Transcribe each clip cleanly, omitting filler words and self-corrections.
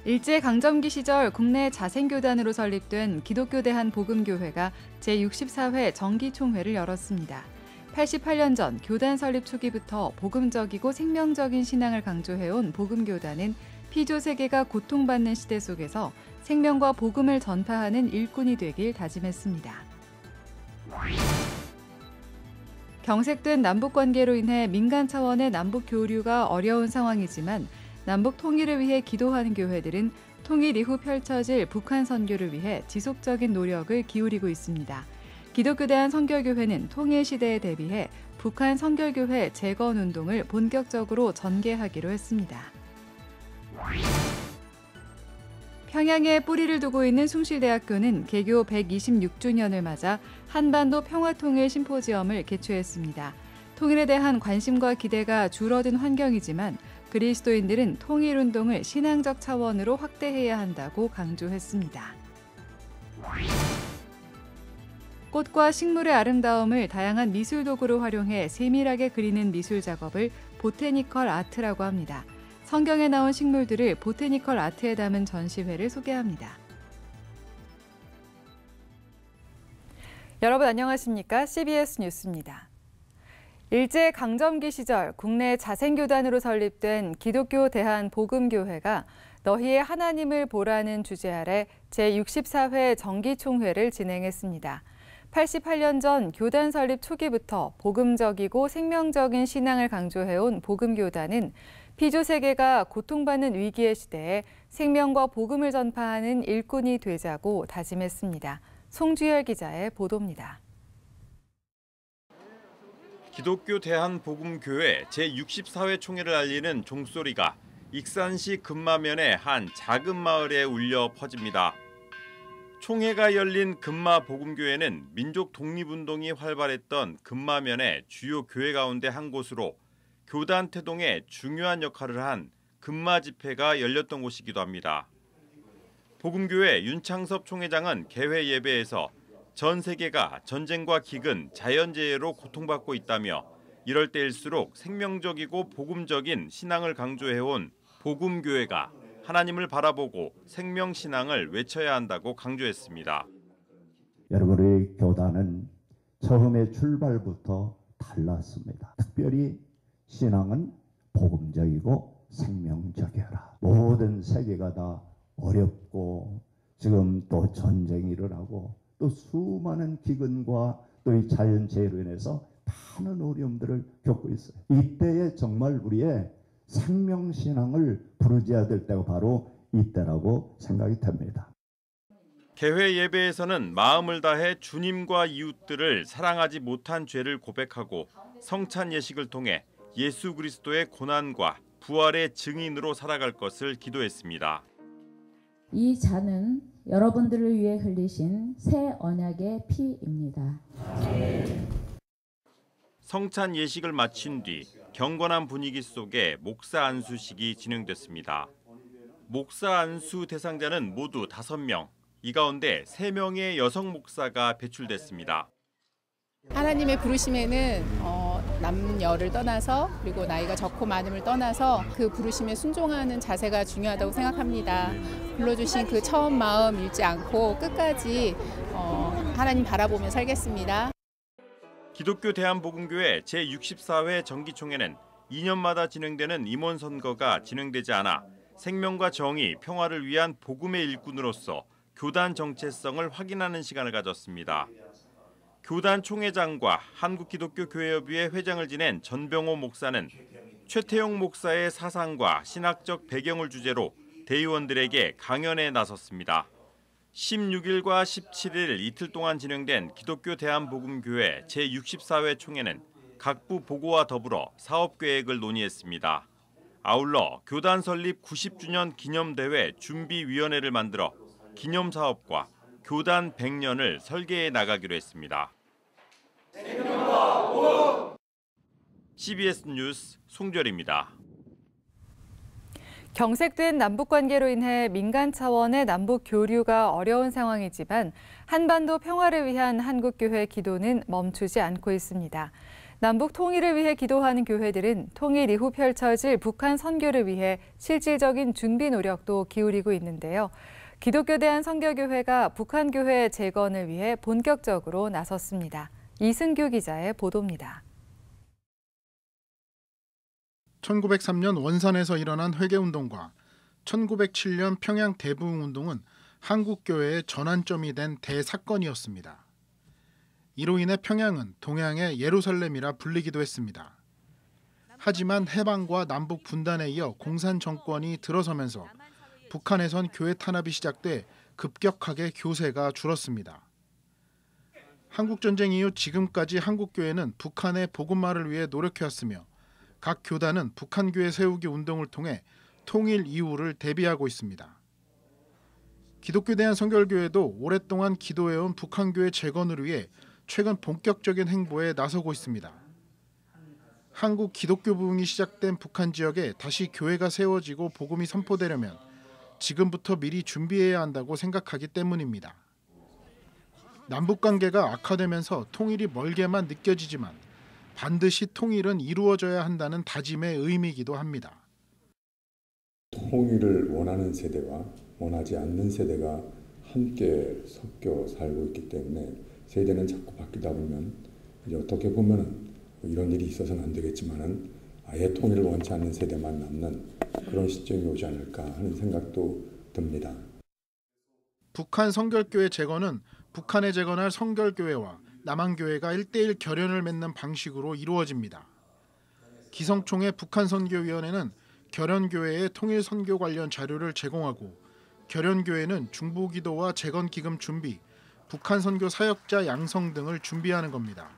일제강점기 시절 국내 자생교단으로 설립된 기독교 대한복음교회가 제64회 정기총회를 열었습니다. 88년 전 교단 설립 초기부터 복음적이고 생명적인 신앙을 강조해온 복음교단은 피조 세계가 고통받는 시대 속에서 생명과 복음을 전파하는 일꾼이 되길 다짐했습니다. 경색된 남북관계로 인해 민간 차원의 남북 교류가 어려운 상황이지만 남북 통일을 위해 기도하는 교회들은 통일 이후 펼쳐질 북한 선교를 위해 지속적인 노력을 기울이고 있습니다. 기독교 대한선결교회는 통일 시대에 대비해 북한 선결교회 재건 운동을 본격적으로 전개하기로 했습니다. 평양에 뿌리를 두고 있는 숭실대학교는 개교 126주년을 맞아 한반도 평화통일 심포지엄을 개최했습니다. 통일에 대한 관심과 기대가 줄어든 환경이지만 그리스도인들은 통일운동을 신앙적 차원으로 확대해야 한다고 강조했습니다. 꽃과 식물의 아름다움을 다양한 미술 도구로 활용해 세밀하게 그리는 미술 작업을 보테니컬 아트라고 합니다. 성경에 나온 식물들을 보테니컬 아트에 담은 전시회를 소개합니다. 여러분 안녕하십니까? CBS 뉴스입니다. 일제강점기 시절 국내 자생교단으로 설립된 기독교 대한복음교회가 너희의 하나님을 보라는 주제 아래 제64회 정기총회를 진행했습니다. 88년 전 교단 설립 초기부터 복음적이고 생명적인 신앙을 강조해온 복음교단은 피조 세계가 고통받는 위기의 시대에 생명과 복음을 전파하는 일꾼이 되자고 다짐했습니다. 송주열 기자의 보도입니다. 기독교 대한복음교회 제64회 총회를 알리는 종소리가 익산시 금마면의 한 작은 마을에 울려 퍼집니다. 총회가 열린 금마복음교회는 민족 독립운동이 활발했던 금마면의 주요 교회 가운데 한 곳으로 교단 태동에 중요한 역할을 한 금마 집회가 열렸던 곳이기도 합니다. 복음교회 윤창섭 총회장은 개회 예배에서 전 세계가 전쟁과 기근, 자연재해로 고통받고 있다며 이럴 때일수록 생명적이고 복음적인 신앙을 강조해온 복음교회가 하나님을 바라보고 생명신앙을 외쳐야 한다고 강조했습니다. 여러분의 교단은 처음의 출발부터 달랐습니다. 특별히 신앙은 복음적이고 생명적이어라. 모든 세계가 다 어렵고 지금 또 전쟁이 일어나고 또 수많은 기근과 또 이 자연재해로 인해서 많은 어려움들을 겪고 있어요. 이때에 정말 우리의 생명신앙을 부르짖어야 될 때가 바로 이때라고 생각이 됩니다. 개회 예배에서는 마음을 다해 주님과 이웃들을 사랑하지 못한 죄를 고백하고 성찬 예식을 통해 예수 그리스도의 고난과 부활의 증인으로 살아갈 것을 기도했습니다. 이 잔은 여러분들을 위해 흘리신 새 언약의 피입니다. 성찬 예식을 마친 뒤 경건한 분위기 속에 목사 안수식이 진행됐습니다. 목사 안수 대상자는 모두 5명, 이 가운데 3명의 여성 목사가 배출됐습니다. 하나님의 부르심에는 남녀를 떠나서 그리고 나이가 적고 많음을 떠나서 그 부르심에 순종하는 자세가 중요하다고 생각합니다. 불러주신 그 처음 마음 잃지 않고 끝까지 하나님 바라보며 살겠습니다. 기독교 대한복음교회 제64회 정기총회는 2년마다 진행되는 임원 선거가 진행되지 않아 생명과 정의, 평화를 위한 복음의 일꾼으로서 교단 정체성을 확인하는 시간을 가졌습니다. 교단 총회장과 한국기독교교회협의회 회장을 지낸 전병호 목사는 최태용 목사의 사상과 신학적 배경을 주제로 대의원들에게 강연에 나섰습니다. 16일과 17일 이틀 동안 진행된 기독교 대한복음교회 제64회 총회는 각부 보고와 더불어 사업계획을 논의했습니다. 아울러 교단 설립 90주년 기념대회 준비위원회를 만들어 기념사업과 교단 100년을 설계해 나가기로 했습니다. CBS 뉴스 송절입니다. 경색된 남북관계로 인해 민간 차원의 남북 교류가 어려운 상황이지만 한반도 평화를 위한 한국교회 기도는 멈추지 않고 있습니다. 남북 통일을 위해 기도하는 교회들은 통일 이후 펼쳐질 북한 선교를 위해 실질적인 준비 노력도 기울이고 있는데요. 기독교 대한선교교회가 북한 교회 재건을 위해 본격적으로 나섰습니다. 이승규 기자의 보도입니다. 1903년 원산에서 일어난 회계운동과 1907년 평양 대부흥운동은 한국교회의 전환점이 된 대사건이었습니다. 이로 인해 평양은 동양의 예루살렘이라 불리기도 했습니다. 하지만 해방과 남북 분단에 이어 공산 정권이 들어서면서 북한에선 교회 탄압이 시작돼 급격하게 교세가 줄었습니다. 한국전쟁 이후 지금까지 한국교회는 북한의 복음화를 위해 노력해왔으며 각 교단은 북한교회 세우기 운동을 통해 통일 이후를 대비하고 있습니다. 기독교 대한선결교회도 오랫동안 기도해온 북한교회 재건을 위해 최근 본격적인 행보에 나서고 있습니다. 한국 기독교 부흥이 시작된 북한 지역에 다시 교회가 세워지고 복음이 선포되려면 지금부터 미리 준비해야 한다고 생각하기 때문입니다. 남북관계가 악화되면서 통일이 멀게만 느껴지지만 반드시 통일은 이루어져야 한다는 다짐의 의미이기도 합니다. 통일을 원하는 세대와 원하지 않는 세대가 함께 섞여 살고 있기 때문에 세대는 자꾸 바뀌다 보면 이제 어떻게 보면은 이런 일이 있어서는 안 되겠지만은 아예 통일을 원치 않는 세대만 남는 그런 시점이 오지 않을까 하는 생각도 듭니다. 북한 선결교회 재건은 북한에 재건할 선결교회와 남한교회가 1대1 결연을 맺는 방식으로 이루어집니다. 기성총회 북한선교위원회는 결연교회의 통일선교 관련 자료를 제공하고 결연교회는 중보기도와 재건기금 준비, 북한선교 사역자 양성 등을 준비하는 겁니다.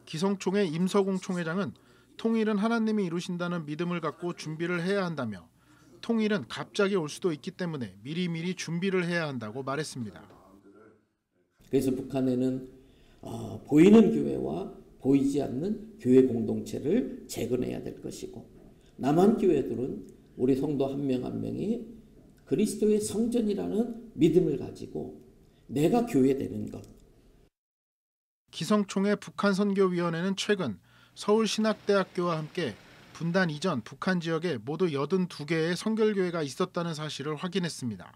기성총회 임서공 총회장은 통일은 하나님이 이루신다는 믿음을 갖고 준비를 해야 한다며 통일은 갑자기 올 수도 있기 때문에 미리미리 준비를 해야 한다고 말했습니다. 그래서 북한에는 보이는 교회와 보이지 않는 교회 공동체를 재건해야 될 것이고 남한 교회들은 우리 성도 한 명 한 명이 그리스도의 성전이라는 믿음을 가지고 내가 교회 되는 것. 기성총회 북한선교위원회는 최근 서울신학대학교와 함께 분단 이전 북한 지역에 모두 82개의 선결교회가 있었다는 사실을 확인했습니다.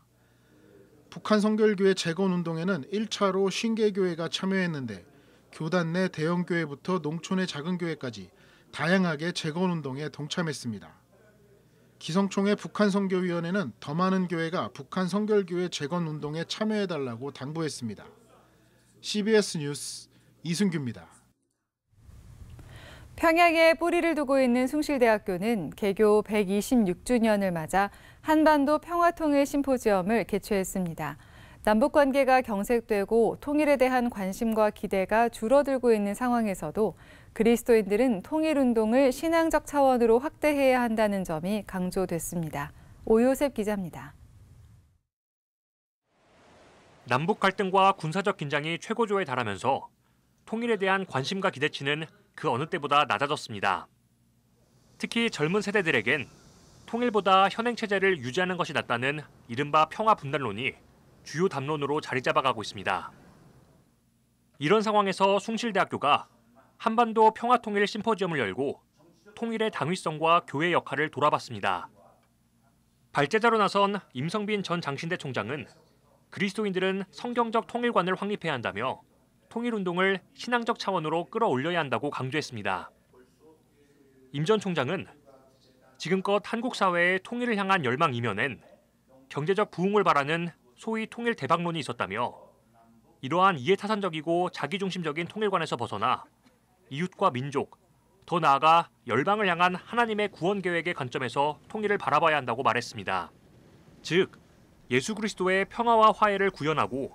북한 선결교회 재건운동에는 1차로 50개교회가 참여했는데 교단 내 대형교회부터 농촌의 작은 교회까지 다양하게 재건운동에 동참했습니다. 기성총회 북한선교위원회는 더 많은 교회가 북한 선결교회 재건운동에 참여해달라고 당부했습니다. CBS 뉴스 이승규입니다. 평양에 뿌리를 두고 있는 숭실대학교는 개교 126주년을 맞아 한반도 평화통일 심포지엄을 개최했습니다. 남북관계가 경색되고 통일에 대한 관심과 기대가 줄어들고 있는 상황에서도 그리스도인들은 통일운동을 신앙적 차원으로 확대해야 한다는 점이 강조됐습니다. 오요셉 기자입니다. 남북 갈등과 군사적 긴장이 최고조에 달하면서 통일에 대한 관심과 기대치는 그 어느 때보다 낮아졌습니다. 특히 젊은 세대들에겐 통일보다 현행체제를 유지하는 것이 낫다는 이른바 평화분단론이 주요 담론으로 자리 잡아가고 있습니다. 이런 상황에서 숭실대학교가 한반도 평화통일 심포지엄을 열고 통일의 당위성과 교회 역할을 돌아봤습니다. 발제자로 나선 임성빈 전 장신대 총장은 그리스도인들은 성경적 통일관을 확립해야 한다며 통일운동을 신앙적 차원으로 끌어올려야 한다고 강조했습니다. 임 전 총장은 지금껏 한국 사회의 통일을 향한 열망 이면엔 경제적 부흥을 바라는 소위 통일 대박론이 있었다며 이러한 이해타산적이고 자기중심적인 통일관에서 벗어나 이웃과 민족, 더 나아가 열방을 향한 하나님의 구원 계획의 관점에서 통일을 바라봐야 한다고 말했습니다. 즉, 예수 그리스도의 평화와 화해를 구현하고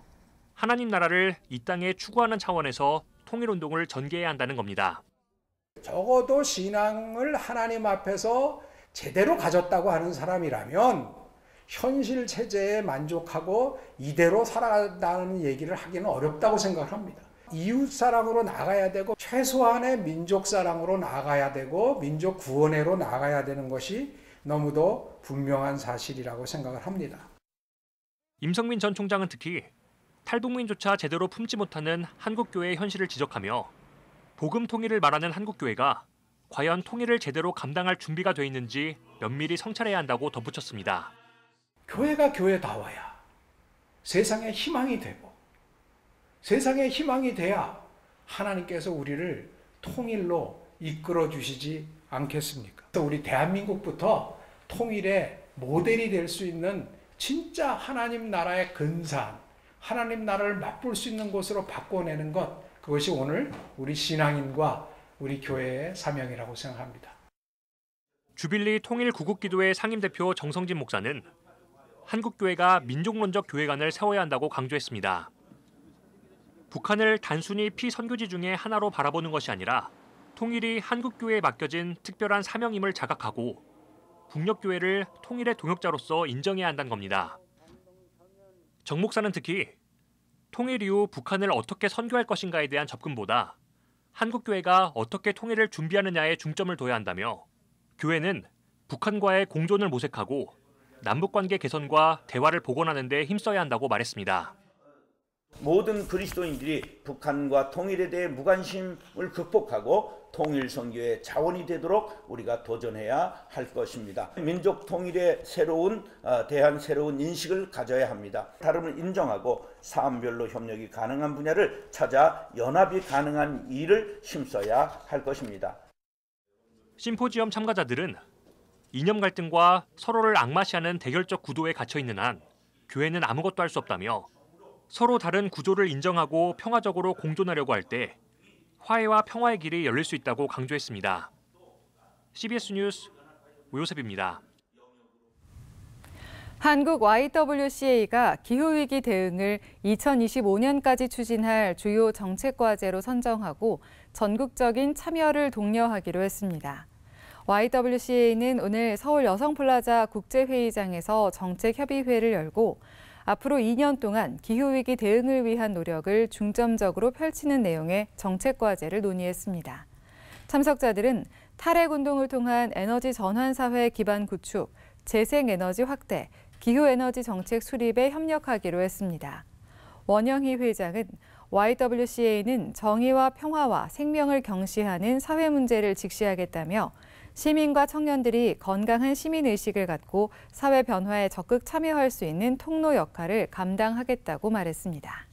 하나님 나라를 이 땅에 추구하는 차원에서 통일운동을 전개해야 한다는 겁니다. 적어도 신앙을 하나님 앞에서 제대로 가졌다고 하는 사람이라면 현실 체제에 만족하고 이대로 살아간다는 얘기를 하기는 어렵다고 생각합니다. 이웃 사랑으로 나가야 되고 최소한의 민족 사랑으로 나가야 되고 민족 구원회로 나가야 되는 것이 너무도 분명한 사실이라고 생각을 합니다. 임성민 전 총장은 특히 탈북민조차 제대로 품지 못하는 한국교회의 현실을 지적하며 복음 통일을 말하는 한국교회가 과연 통일을 제대로 감당할 준비가 돼 있는지 면밀히 성찰해야 한다고 덧붙였습니다. 교회가 교회다워야 세상에 희망이 되고 세상에 희망이 돼야 하나님께서 우리를 통일로 이끌어 주시지 않겠습니까? 우리 대한민국부터 통일의 모델이 될 수 있는 진짜 하나님 나라의 근사한 하나님 나라를 맛볼 수 있는 곳으로 바꿔내는 것, 그것이 오늘 우리 신앙인과 우리 교회의 사명이라고 생각합니다. 주빌리 통일구국기도회 상임대표 정성진 목사는 한국교회가 민족론적 교회관을 세워야 한다고 강조했습니다. 북한을 단순히 피선교지 중에 하나로 바라보는 것이 아니라 통일이 한국교회에 맡겨진 특별한 사명임을 자각하고 북녘교회를 통일의 동역자로서 인정해야 한다는 겁니다. 정 목사는 특히 통일 이후 북한을 어떻게 선교할 것인가에 대한 접근보다 한국교회가 어떻게 통일을 준비하느냐에 중점을 둬야 한다며 교회는 북한과의 공존을 모색하고 남북관계 개선과 대화를 복원하는 데 힘써야 한다고 말했습니다. 모든 그리스도인들이 북한과 통일에 대해 무관심을 극복하고 통일 선교의 자원이 되도록 우리가 도전해야 할 것입니다. 민족 통일에 대한 새로운 인식을 가져야 합니다. 다름을 인정하고 사안별로 협력이 가능한 분야를 찾아 연합이 가능한 일을 힘써야 할 것입니다. 심포지엄 참가자들은 이념 갈등과 서로를 악마시하는 대결적 구도에 갇혀 있는 한 교회는 아무것도 할 수 없다며 서로 다른 구조를 인정하고 평화적으로 공존하려고 할 때 화해와 평화의 길이 열릴 수 있다고 강조했습니다. CBS 뉴스 오요셉입니다. 한국 YWCA가 기후위기 대응을 2025년까지 추진할 주요 정책과제로 선정하고 전국적인 참여를 독려하기로 했습니다. YWCA는 오늘 서울 여성플라자 국제회의장에서 정책협의회를 열고 앞으로 2년 동안 기후위기 대응을 위한 노력을 중점적으로 펼치는 내용의 정책과제를 논의했습니다. 참석자들은 탈핵운동을 통한 에너지 전환사회 기반 구축, 재생에너지 확대, 기후에너지 정책 수립에 협력하기로 했습니다. 원영희 회장은 YWCA는 정의와 평화와 생명을 경시하는 사회 문제를 직시하겠다며 시민과 청년들이 건강한 시민의식을 갖고 사회 변화에 적극 참여할 수 있는 통로 역할을 감당하겠다고 말했습니다.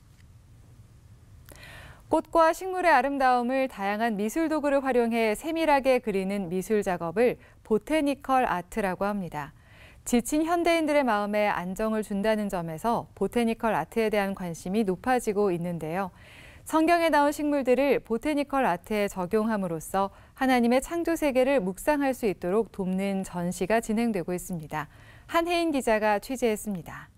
꽃과 식물의 아름다움을 다양한 미술 도구를 활용해 세밀하게 그리는 미술 작업을 보테니컬 아트라고 합니다. 지친 현대인들의 마음에 안정을 준다는 점에서 보테니컬 아트에 대한 관심이 높아지고 있는데요. 성경에 나온 식물들을 보테니컬 아트에 적용함으로써 하나님의 창조 세계를 묵상할 수 있도록 돕는 전시가 진행되고 있습니다. 한혜인 기자가 취재했습니다.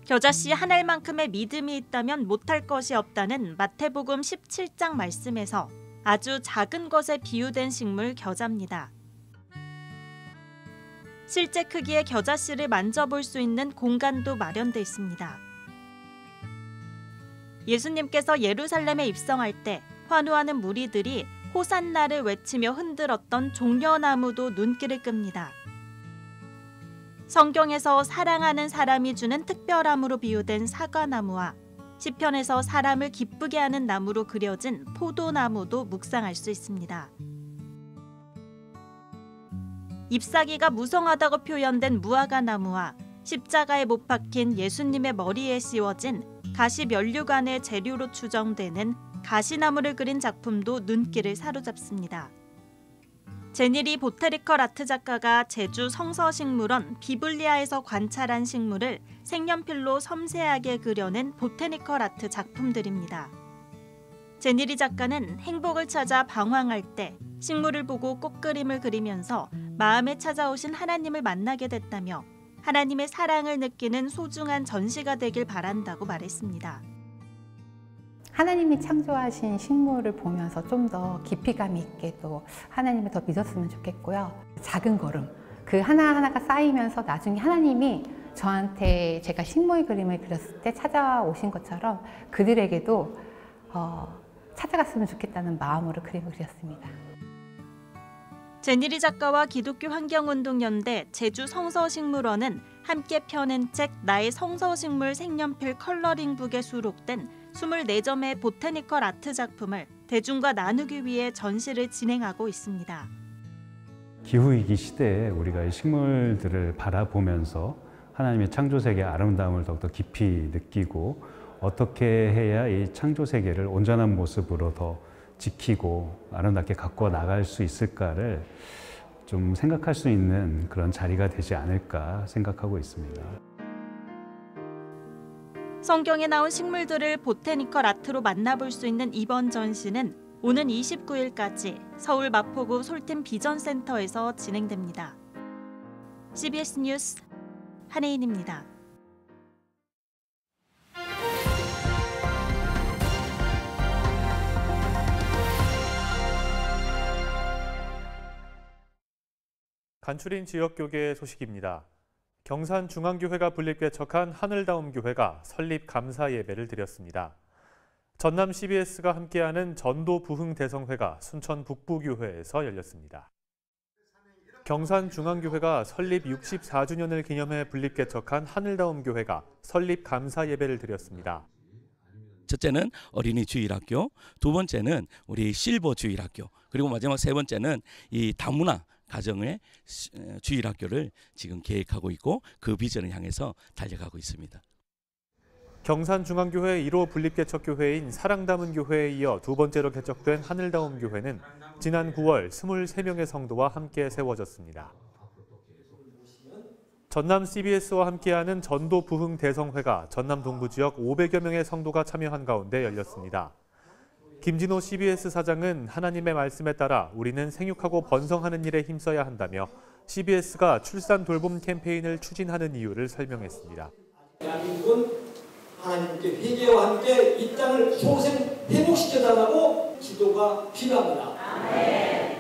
겨자씨 한 알만큼의 믿음이 있다면 못할 것이 없다는 마태복음 17장 말씀에서 아주 작은 것에 비유된 식물 겨자입니다. 실제 크기의 겨자씨를 만져볼 수 있는 공간도 마련돼 있습니다. 예수님께서 예루살렘에 입성할 때 환호하는 무리들이 호산나를 외치며 흔들었던 종려나무도 눈길을 끕니다. 성경에서 사랑하는 사람이 주는 특별함으로 비유된 사과나무와 시편에서 사람을 기쁘게 하는 나무로 그려진 포도나무도 묵상할 수 있습니다. 잎사귀가 무성하다고 표현된 무화과나무와 십자가에 못 박힌 예수님의 머리에 씌워진 가시 면류관의 재료로 추정되는 가시나무를 그린 작품도 눈길을 사로잡습니다. 제니리 보테니컬 아트 작가가 제주 성서식물원 비블리아에서 관찰한 식물을 색연필로 섬세하게 그려낸 보테니컬 아트 작품들입니다. 제니리 작가는 행복을 찾아 방황할 때 식물을 보고 꽃그림을 그리면서 마음에 찾아오신 하나님을 만나게 됐다며 하나님의 사랑을 느끼는 소중한 전시가 되길 바란다고 말했습니다. 하나님이 창조하신 식물을 보면서 좀 더 깊이감 있게 또 하나님을 더 믿었으면 좋겠고요. 작은 걸음, 그 하나하나가 쌓이면서 나중에 하나님이 저한테 제가 식물 그림을 그렸을 때 찾아오신 것처럼 그들에게도 찾아갔으면 좋겠다는 마음으로 그림을 그렸습니다. 제니리 작가와 기독교 환경운동연대 제주 성서식물원은 함께 펴낸 책 나의 성서식물 색연필 컬러링북에 수록된 24점의 보타니컬 아트 작품을 대중과 나누기 위해 전시를 진행하고 있습니다. 기후위기 시대에 우리가 이 식물들을 바라보면서 하나님의 창조세계의 아름다움을 더욱더 깊이 느끼고 어떻게 해야 이 창조세계를 온전한 모습으로 더 지키고 아름답게 갖고 나갈 수 있을까를 좀 생각할 수 있는 그런 자리가 되지 않을까 생각하고 있습니다. 성경에 나온 식물들을 보타니컬 아트로 만나볼 수 있는 이번 전시는 오는 29일까지 서울 마포구 솔템 비전센터에서 진행됩니다. CBS 뉴스 한혜인입니다. 간추린 지역교계 소식입니다. 경산중앙교회가 분립개척한 하늘다움교회가 설립 감사 예배를 드렸습니다. 전남 CBS가 함께하는 전도부흥대성회가 순천 북부교회에서 열렸습니다. 경산중앙교회가 설립 64주년을 기념해 분립개척한 하늘다움교회가 설립 감사 예배를 드렸습니다. 첫째는 어린이 주일학교, 두 번째는 우리 실버 주일학교, 그리고 마지막 세 번째는 이 다문화 가정의 주일학교를 지금 계획하고 있고 그 비전을 향해서 달려가고 있습니다. 경산중앙교회 1호 분립개척교회인 사랑담은교회에 이어 두 번째로 개척된 하늘다움교회는 지난 9월 23명의 성도와 함께 세워졌습니다. 전남 CBS와 함께하는 전도부흥대성회가 전남 동부지역 500여 명의 성도가 참여한 가운데 열렸습니다. 김진호 CBS 사장은 하나님의 말씀에 따라 우리는 생육하고 번성하는 일에 힘써야 한다며 CBS가 출산 돌봄 캠페인을 추진하는 이유를 설명했습니다. 대한민국은 하나님께 회개와 함께 이 땅을 소생 회복시켜달라고 기도가 필요합니다.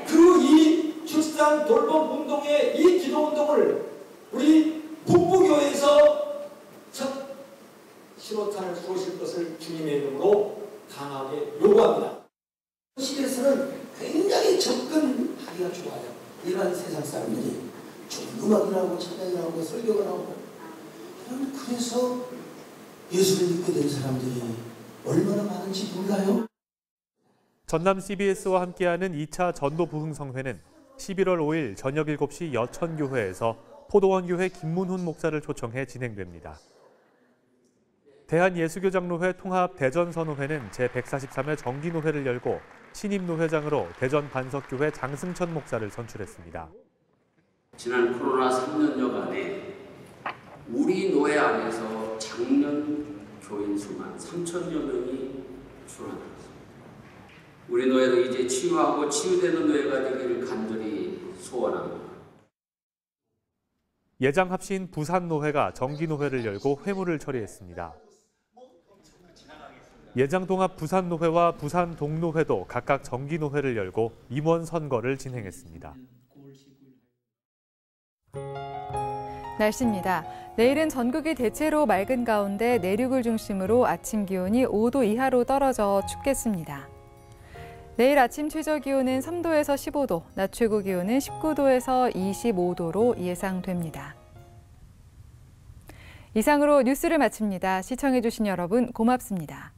그 이 출산 돌봄 운동의 이 기도 운동을 우리 북부교회에서 첫 신호탄을 쏘실 것을 주님의 이름으로 강하게 요구합니다. CBS는 굉장히 접근하기가 좋아요. 일반 세상 사람들이 좀 음악이라고 찬양이 나오고 설교가 나오고 그래서 예수를 믿게 된 사람들이 얼마나 많은지 몰라요? 전남 CBS와 함께하는 2차 전도부흥성회는 11월 5일 저녁 7시 여천교회에서 포도원교회 김문훈 목사를 초청해 진행됩니다. 대한예수교장로회 통합 대전선호회는 제143회 정기노회를 열고 신임노회장으로 대전 반석교회 장승천 목사를 선출했습니다. 지난 코로나 3년여간에 우리 노회 안에서 작년 교인 수만 3천여 명이 줄어들었습니다. 우리 노회도 이제 치유하고 치유되는 노회가 되기를 간절히 소원합니다. 예장합신 부산노회가 정기노회를 열고 회무를 처리했습니다. 예장동합 부산노회와 부산동노회도 각각 정기노회를 열고 임원 선거를 진행했습니다. 날씨입니다. 내일은 전국이 대체로 맑은 가운데 내륙을 중심으로 아침 기온이 5도 이하로 떨어져 춥겠습니다. 내일 아침 최저 기온은 3도에서 15도, 낮 최고 기온은 19도에서 25도로 예상됩니다. 이상으로 뉴스를 마칩니다. 시청해주신 여러분 고맙습니다.